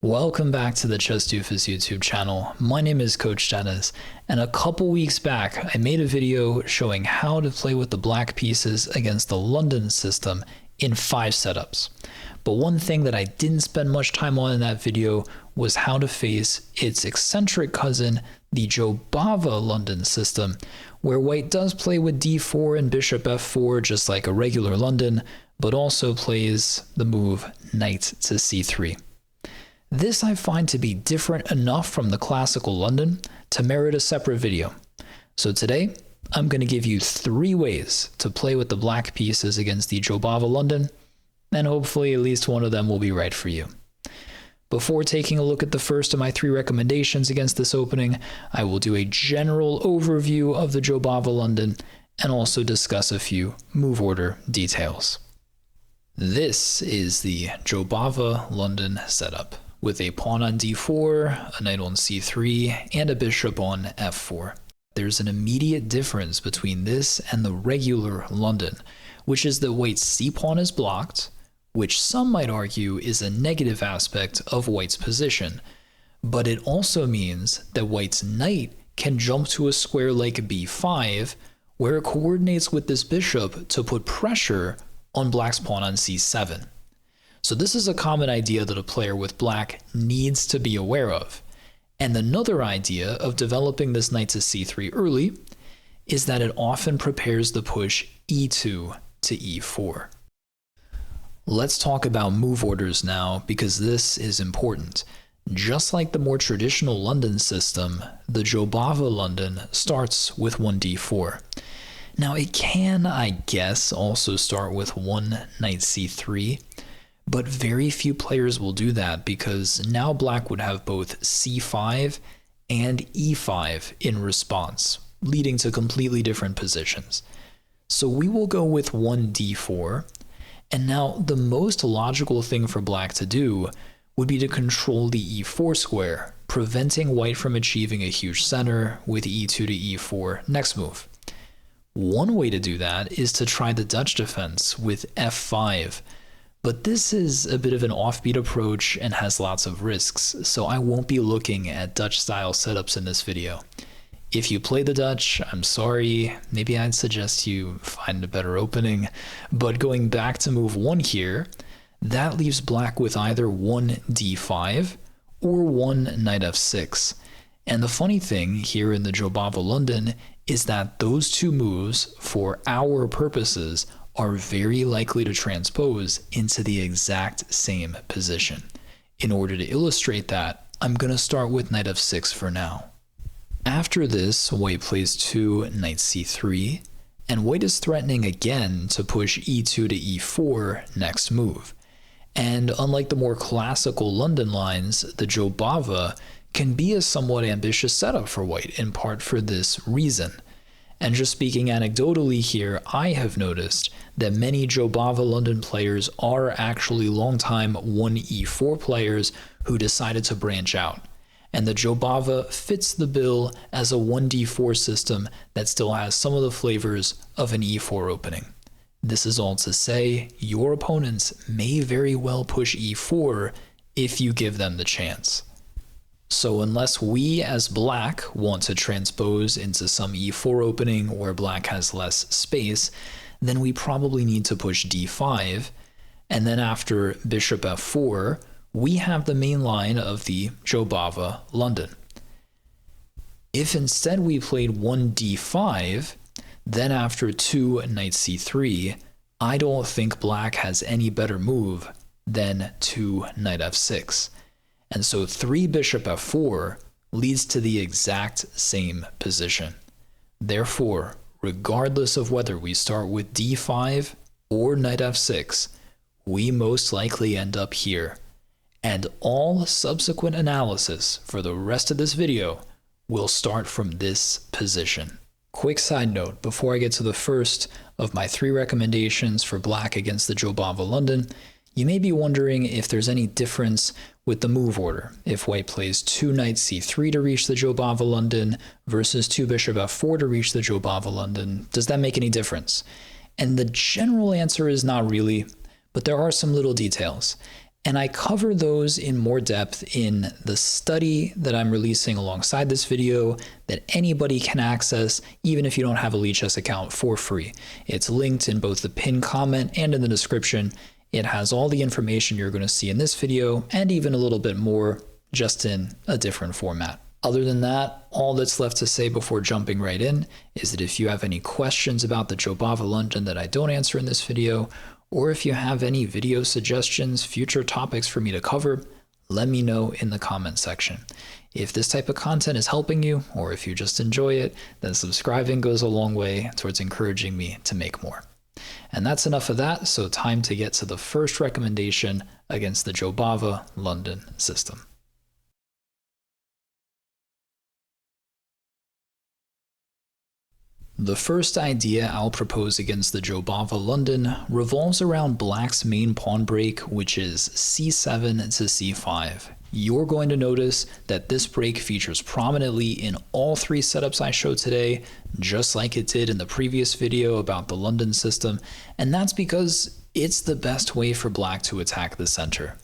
Welcome back to the Chess Doofus YouTube channel. My name is Coach Dennis, and a couple weeks back I made a video showing how to play with the black pieces against the London system in 5 setups. But one thing that I didn't spend much time on in that video was how to face its eccentric cousin, the Jobava London system, where white does play with d4 and bishop f4 just like a regular London, but also plays the move knight to c3. This I find to be different enough from the classical London to merit a separate video. So today, I'm going to give you 3 ways to play with the black pieces against the Jobava London, and hopefully at least one of them will be right for you. Before taking a look at the first of my 3 recommendations against this opening, I will do a general overview of the Jobava London and also discuss a few move order details. This is the Jobava London setup, with a pawn on d4, a knight on c3, and a bishop on f4. There's an immediate difference between this and the regular London, which is that white's c-pawn is blocked, which some might argue is a negative aspect of white's position, but it also means that white's knight can jump to a square like b5, where it coordinates with this bishop to put pressure on black's pawn on c7. So this is a common idea that a player with black needs to be aware of. And another idea of developing this knight to c3 early is that it often prepares the push e2 to e4. Let's talk about move orders now, because this is important. Just like the more traditional London system, the Jobava London starts with 1d4. Now it can, I guess, also start with 1 knight c3, but very few players will do that because now black would have both c5 and e5 in response, leading to completely different positions. So we will go with 1d4, and now the most logical thing for black to do would be to control the e4 square, preventing white from achieving a huge center with e2 to e4 next move. One way to do that is to try the Dutch defense with f5, but this is a bit of an offbeat approach and has lots of risks, so I won't be looking at Dutch-style setups in this video. If you play the Dutch, I'm sorry, maybe I'd suggest you find a better opening, but going back to move 1 here, that leaves black with either 1 d5 or 1 knight f6. And the funny thing here in the Jobava London is that those 2 moves, for our purposes, are very likely to transpose into the exact same position. In order to illustrate that, I'm going to start with knight f6 for now. After this, white plays 2 knight c3, and white is threatening again to push e2 to e4 next move. And unlike the more classical London lines, the Jobava can be a somewhat ambitious setup for white, in part for this reason. And just speaking anecdotally here, I have noticed that many Jobava London players are actually longtime 1e4 players who decided to branch out. And the Jobava fits the bill as a 1d4 system that still has some of the flavors of an e4 opening. This is all to say, your opponents may very well push e4 if you give them the chance. So unless we as black want to transpose into some e4 opening where black has less space, then we probably need to push d5, and then after bishop f4, we have the main line of the Jobava London. If instead we played 1 d5, then after 2 knight c3, I don't think black has any better move than 2 knight f6. And so 3 bishop f4 leads to the exact same position. Therefore, regardless of whether we start with d5 or knight f6, we most likely end up here. And all subsequent analysis for the rest of this video will start from this position. Quick side note before I get to the first of my 3 recommendations for black against the Jobava London, you may be wondering if there's any difference with the move order. If white plays 2 knight c3 to reach the Jobava London versus 2 bishop f4 to reach the Jobava London, does that make any difference? And the general answer is not really, but there are some little details. And I cover those in more depth in the study that I'm releasing alongside this video that anybody can access, even if you don't have a Lichess account, for free. It's linked in both the pinned comment and in the description. It has all the information you're going to see in this video and even a little bit more, just in a different format. Other than that, all that's left to say before jumping right in is that if you have any questions about the Jobava London that I don't answer in this video, or if you have any video suggestions, future topics for me to cover, let me know in the comment section. If this type of content is helping you, or if you just enjoy it, then subscribing goes a long way towards encouraging me to make more. And that's enough of that, so time to get to the first recommendation against the Jobava London system. The first idea I'll propose against the Jobava London revolves around black's main pawn break, which is c7 to c5. You're going to notice that this break features prominently in all three setups I showed today, just like it did in the previous video about the London system, and that's because it's the best way for black to attack the center.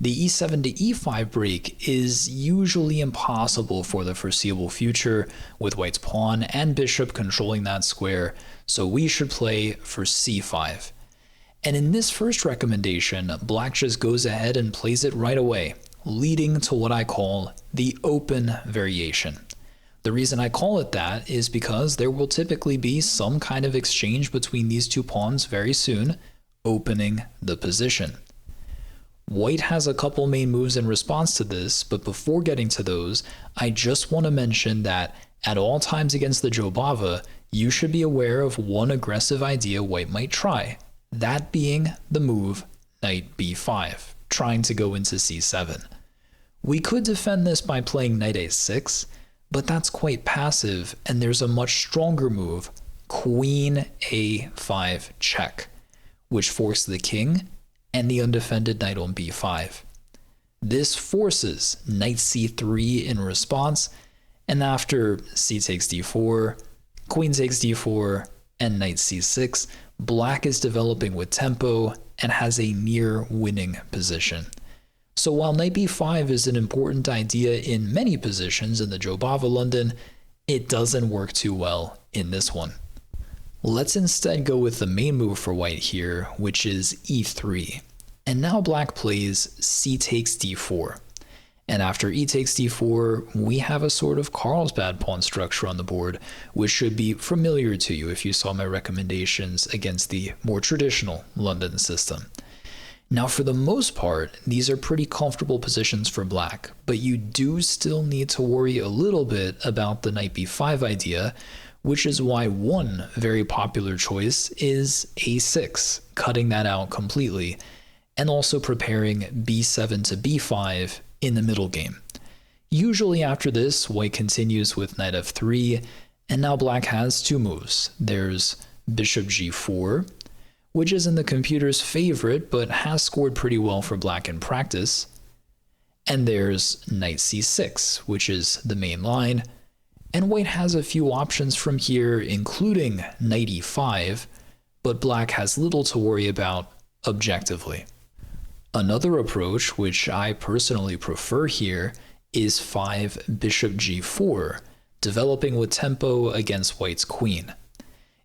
The e7 to e5 break is usually impossible for the foreseeable future, with white's pawn and bishop controlling that square, so we should play for c5. And in this first recommendation, black just goes ahead and plays it right away, leading to what I call the open variation. The reason I call it that is because there will typically be some kind of exchange between these two pawns very soon, opening the position. White has a couple main moves in response to this, but before getting to those, I just want to mention that at all times against the Jobava, you should be aware of one aggressive idea white might try, that being the move knight b5, trying to go into c7. We could defend this by playing knight a6, but that's quite passive, and there's a much stronger move, queen a5 check, which forks the king and the undefended knight on b5. This forces knight c3 in response, and after c takes d4, queen takes d4, and knight c6, black is developing with tempo and has a near winning position. So while knight b5 is an important idea in many positions in the Jobava London, it doesn't work too well in this one. Let's instead go with the main move for white here, which is e3. And now black plays c takes d4. And after e takes d4, we have a sort of Carlsbad pawn structure on the board, which should be familiar to you if you saw my recommendations against the more traditional London system. Now, for the most part, these are pretty comfortable positions for black, but you do still need to worry a little bit about the knight b5 idea, which is why one very popular choice is a6, cutting that out completely, and also preparing b7 to b5 in the middle game. Usually after this, white continues with knight f3, and now black has two moves. There's bishop g4, which isn't the computer's favorite, but has scored pretty well for black in practice. And there's knight c6, which is the main line, and white has a few options from here, including knight e5, but black has little to worry about objectively. Another approach, which I personally prefer here, is 5 bishop g4, developing with tempo against white's queen.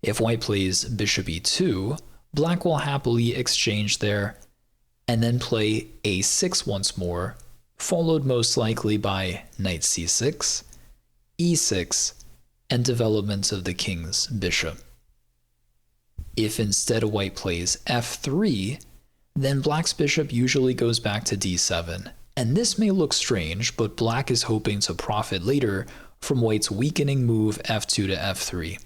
If white plays bishop e2, black will happily exchange there, and then play a6 once more, followed most likely by knight c6, e6, and development of the king's bishop. If instead white plays f3, then black's bishop usually goes back to d7, and this may look strange, but black is hoping to profit later from white's weakening move f2 to f3.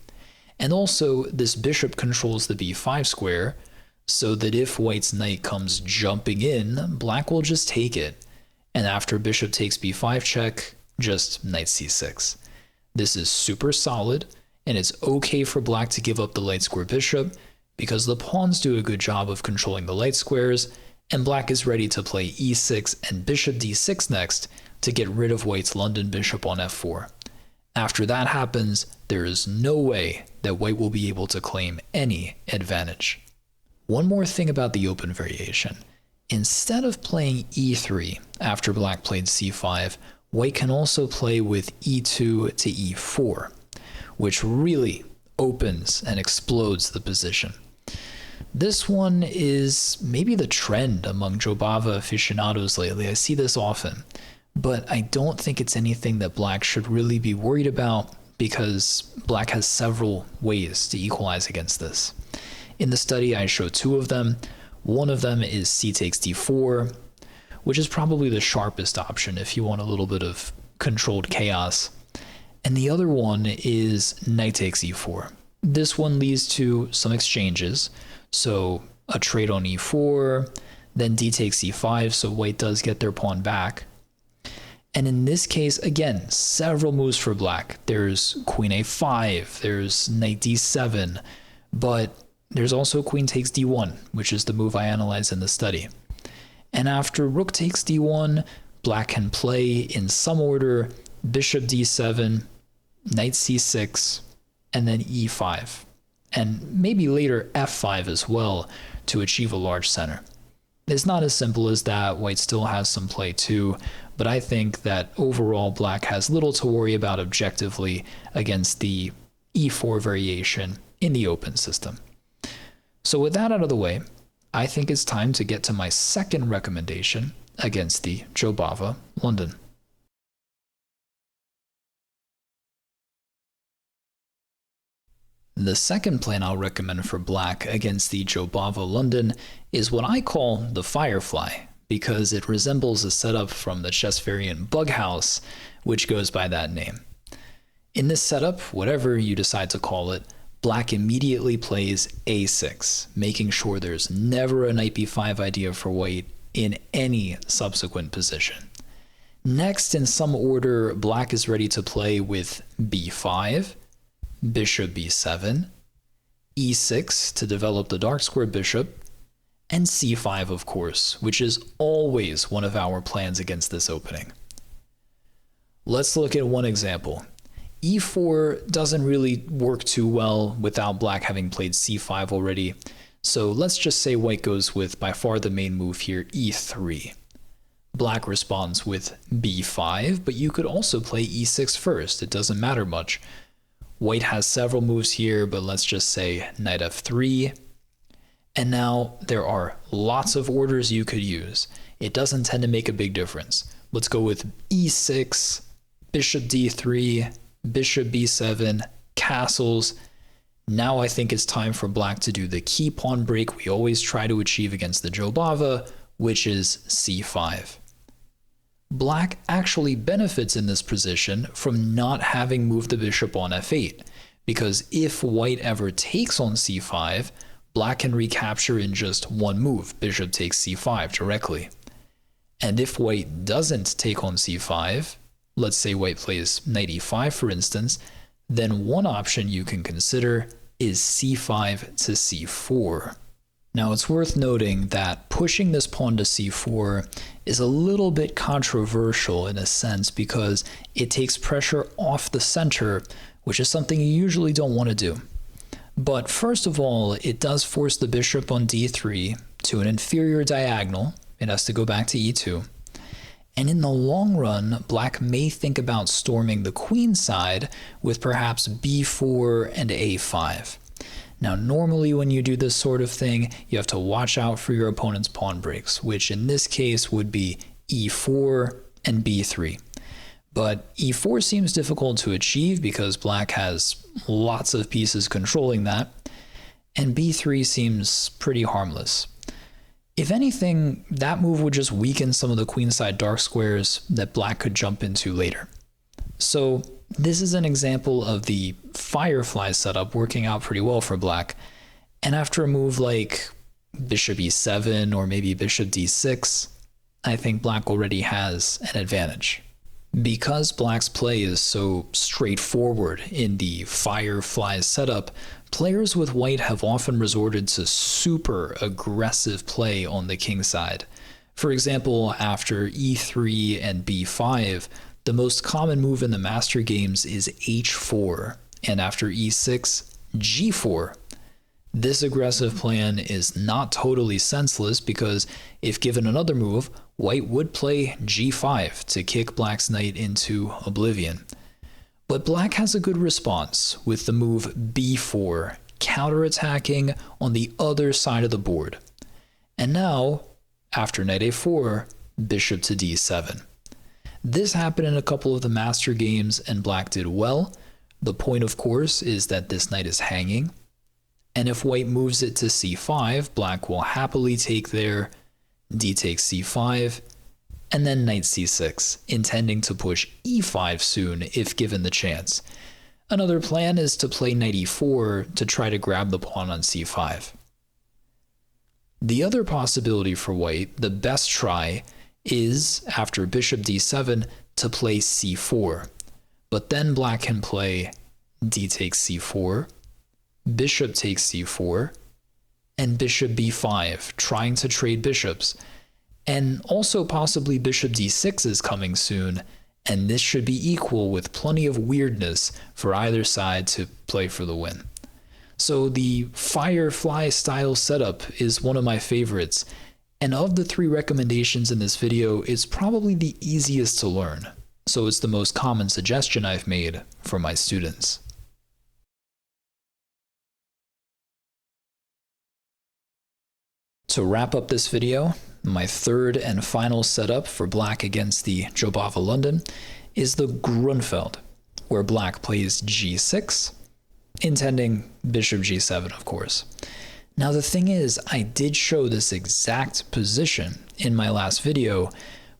And also, this bishop controls the b5 square, so that if white's knight comes jumping in, black will just take it, and after bishop takes b5 check, just knight c6. This is super solid, and it's okay for black to give up the light square bishop, because the pawns do a good job of controlling the light squares, and black is ready to play e6 and bishop d6 next to get rid of white's London bishop on f4. After that happens, there is no way that white will be able to claim any advantage. One more thing about the open variation. Instead of playing e3 after black played c5, white can also play with e2 to e4, which really opens and explodes the position. This one is maybe the trend among Jobava aficionados lately. I see this often, but I don't think it's anything that black should really be worried about because black has several ways to equalize against this. In the study, I show two of them. One of them is c takes d4, which is probably the sharpest option if you want a little bit of controlled chaos. And the other one is knight takes e4. This one leads to some exchanges. So a trade on e4, then d takes e5, so white does get their pawn back. And in this case, again, several moves for black. There's queen a5, there's knight d7, but there's also queen takes d1, which is the move I analyze in the study. And after rook takes d1, black can play in some order bishop d7, knight c6, and then e5. And maybe later f5 as well to achieve a large center. It's not as simple as that. White still has some play too, but I think that overall black has little to worry about objectively against the e4 variation in the open system. So with that out of the way, I think it's time to get to my second recommendation against the Jobava London. The second plan I'll recommend for black against the Jobava London is what I call the Firefly, because it resembles a setup from the chess variant Bughouse, which goes by that name. In this setup, whatever you decide to call it, black immediately plays a6, making sure there's never a Nb5 idea for white in any subsequent position. Next, in some order, black is ready to play with b5, bishop b7, e6 to develop the dark square bishop, and c5, of course, which is always one of our plans against this opening. Let's look at one example. e4 doesn't really work too well without black having played c5 already, so let's just say white goes with by far the main move here, e3. Black responds with b5, but you could also play e6 first, it doesn't matter much. White has several moves here, but let's just say knight f3. And now there are lots of orders you could use. It doesn't tend to make a big difference. Let's go with e6, bishop d3, bishop b7, castles. Now I think it's time for black to do the key pawn break we always try to achieve against the Jobava, which is c5. Black actually benefits in this position from not having moved the bishop on f8, because if white ever takes on c5, black can recapture in just one move, bishop takes c5 directly. And if white doesn't take on c5, let's say white plays knight e5 for instance, then one option you can consider is c5 to c4. Now it's worth noting that pushing this pawn to c4 is a little bit controversial in a sense because it takes pressure off the center, which is something you usually don't want to do. But first of all, it does force the bishop on d3 to an inferior diagonal. It has to go back to e2. And in the long run, black may think about storming the queen side with perhaps b4 and a5. Now, normally when you do this sort of thing, you have to watch out for your opponent's pawn breaks, which in this case would be e4 and b3. But e4 seems difficult to achieve because black has lots of pieces controlling that, and b3 seems pretty harmless. If anything, that move would just weaken some of the queenside dark squares that black could jump into later. So this is an example of the Firefly setup working out pretty well for black, and after a move like bishop e7 or maybe bishop d6, I think black already has an advantage. Because black's play is so straightforward in the Firefly setup, players with white have often resorted to super aggressive play on the king side. For example, after e3 and b5, the most common move in the master games is h4, and after e6, g4. This aggressive plan is not totally senseless because if given another move, white would play g5 to kick black's knight into oblivion. But black has a good response with the move b4, counterattacking on the other side of the board. And now, after knight a4, bishop to d7. This happened in a couple of the master games and black did well. The point, of course, is that this knight is hanging. And if white moves it to c5, black will happily take there, d takes c5, and then knight c6, intending to push e5 soon if given the chance. Another plan is to play knight e4 to try to grab the pawn on c5. The other possibility for white, the best try, is, after bishop d7, to play c4. But then black can play d takes c4, bishop takes c4, and bishop b5, trying to trade bishops. And also possibly bishop d6 is coming soon, and this should be equal with plenty of weirdness for either side to play for the win. So the Firefly style setup is one of my favorites, and of the 3 recommendations in this video, it's probably the easiest to learn. So it's the most common suggestion I've made for my students. To wrap up this video, my third and final setup for black against the Jobava London is the Grunfeld, where black plays g6, intending bishop g7, of course. Now the thing is, I did show this exact position in my last video,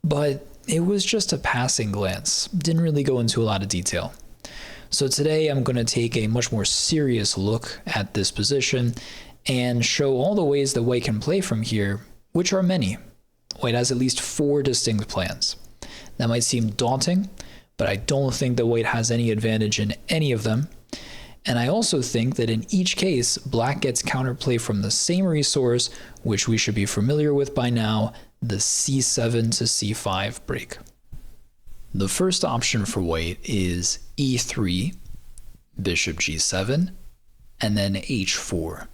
but it was just a passing glance, didn't really go into a lot of detail. So today I'm going to take a much more serious look at this position and show all the ways that white can play from here, which are many. White has at least 4 distinct plans. That might seem daunting, but I don't think that white has any advantage in any of them. And I also think that in each case, black gets counterplay from the same resource, which we should be familiar with by now, the c7 to c5 break. The first option for white is e3, bishop g7, and then h4.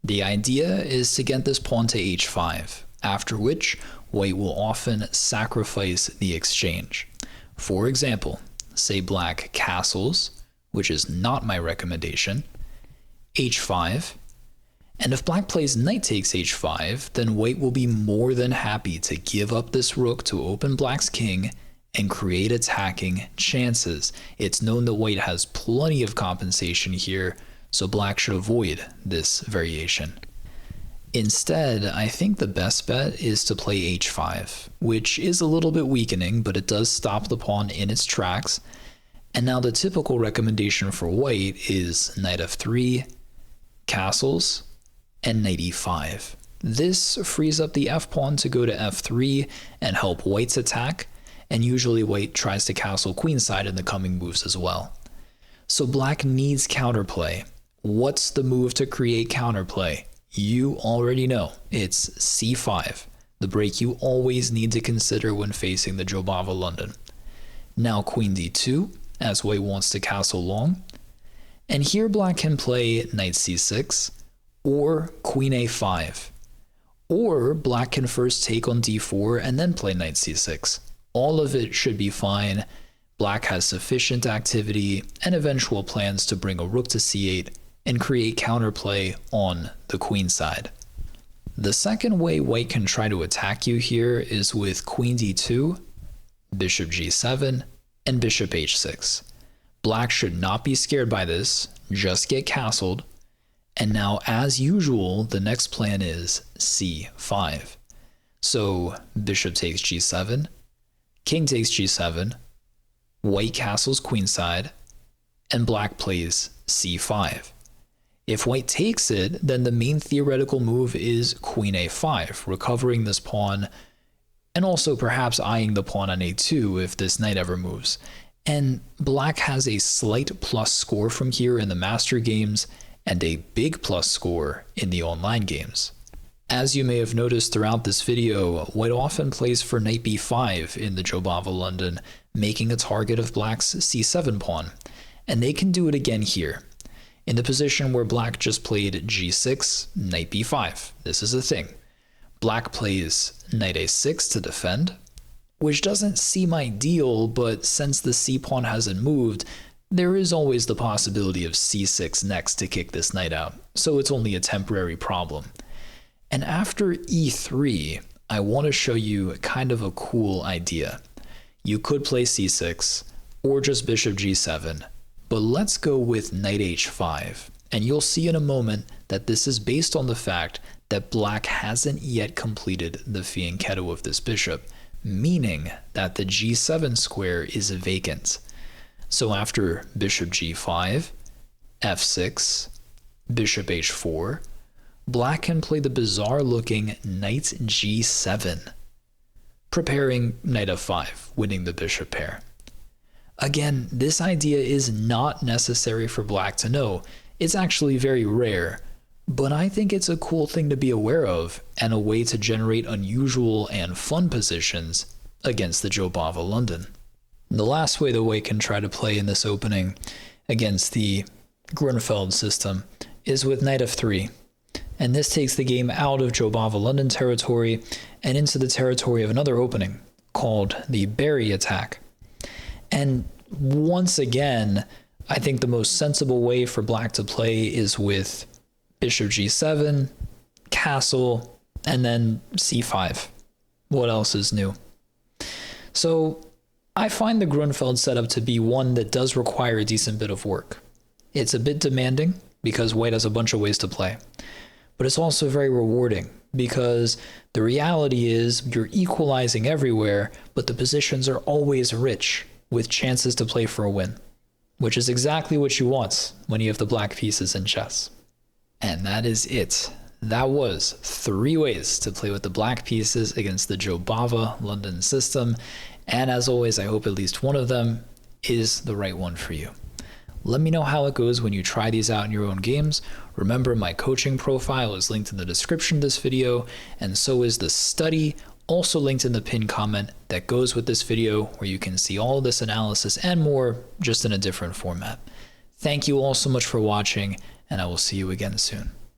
The idea is to get this pawn to h5, after which white will often sacrifice the exchange. For example, say black castles, which is not my recommendation, h5, and if black plays knight takes h5, then white will be more than happy to give up this rook to open black's king and create attacking chances. It's known that white has plenty of compensation here, so black should avoid this variation. Instead, I think the best bet is to play h5, which is a little bit weakening, but it does stop the pawn in its tracks. And now the typical recommendation for white is knight f3, castles, and knight e5. This frees up the f-pawn to go to f3 and help white's attack, and usually white tries to castle queenside in the coming moves as well. So black needs counterplay. What's the move to create counterplay? You already know. It's c5, the break you always need to consider when facing the Jobava London. Now queen d2, as white wants to castle long. And here black can play knight c6 or queen a5. Or black can first take on d4 and then play knight c6. All of it should be fine. Black has sufficient activity and eventual plans to bring a rook to c8 and create counterplay on the queen side. The second way white can try to attack you here is with queen d2, bishop g7, and bishop h6. Black should not be scared by this, just get castled. And now, as usual, the next plan is c5. So bishop takes g7, king takes g7, white castles queenside, and black plays c5. If white takes it, then the main theoretical move is queen a5, recovering this pawn, and also perhaps eyeing the pawn on a2 if this knight ever moves. And black has a slight plus score from here in the master games, and a big plus score in the online games. As you may have noticed throughout this video, white often plays for knight b5 in the Jobava London, making a target of black's c7 pawn, and they can do it again here. in the position where black just played g6, knight b5. This is a thing. Black plays knight a6 to defend, which doesn't seem ideal, but since the c-pawn hasn't moved, there is always the possibility of c6 next to kick this knight out, so it's only a temporary problem. And after e3, I want to show you kind of a cool idea. You could play c6, or just bishop g7, but let's go with knight h5, and you'll see in a moment that this is based on the fact that black hasn't yet completed the fianchetto of this bishop, meaning that the g7 square is vacant. So after bishop g5, f6, bishop h4, black can play the bizarre-looking knight g7, preparing knight f5, winning the bishop pair. Again, this idea is not necessary for black to know. It's actually very rare, but I think it's a cool thing to be aware of and a way to generate unusual and fun positions against the Jobava London. The last way the white can try to play in this opening against the Grunfeld system is with knight f3, and this takes the game out of Jobava London territory and into the territory of another opening called the Berry attack. And once again, I think the most sensible way for black to play is with bishop g7, castle, and then c5. What else is new? So I find the Grunfeld setup to be one that does require a decent bit of work. It's a bit demanding because white has a bunch of ways to play, but it's also very rewarding because the reality is you're equalizing everywhere, but the positions are always rich with chances to play for a win, which is exactly what you want when you have the black pieces in chess. And that is it. That was 3 ways to play with the black pieces against the Jobava London system. And as always, I hope at least one of them is the right one for you. Let me know how it goes when you try these out in your own games. Remember, my coaching profile is linked in the description of this video, and so is the study, also linked in the pinned comment that goes with this video, where you can see all of this analysis and more, just in a different format. Thank you all so much for watching, and I will see you again soon.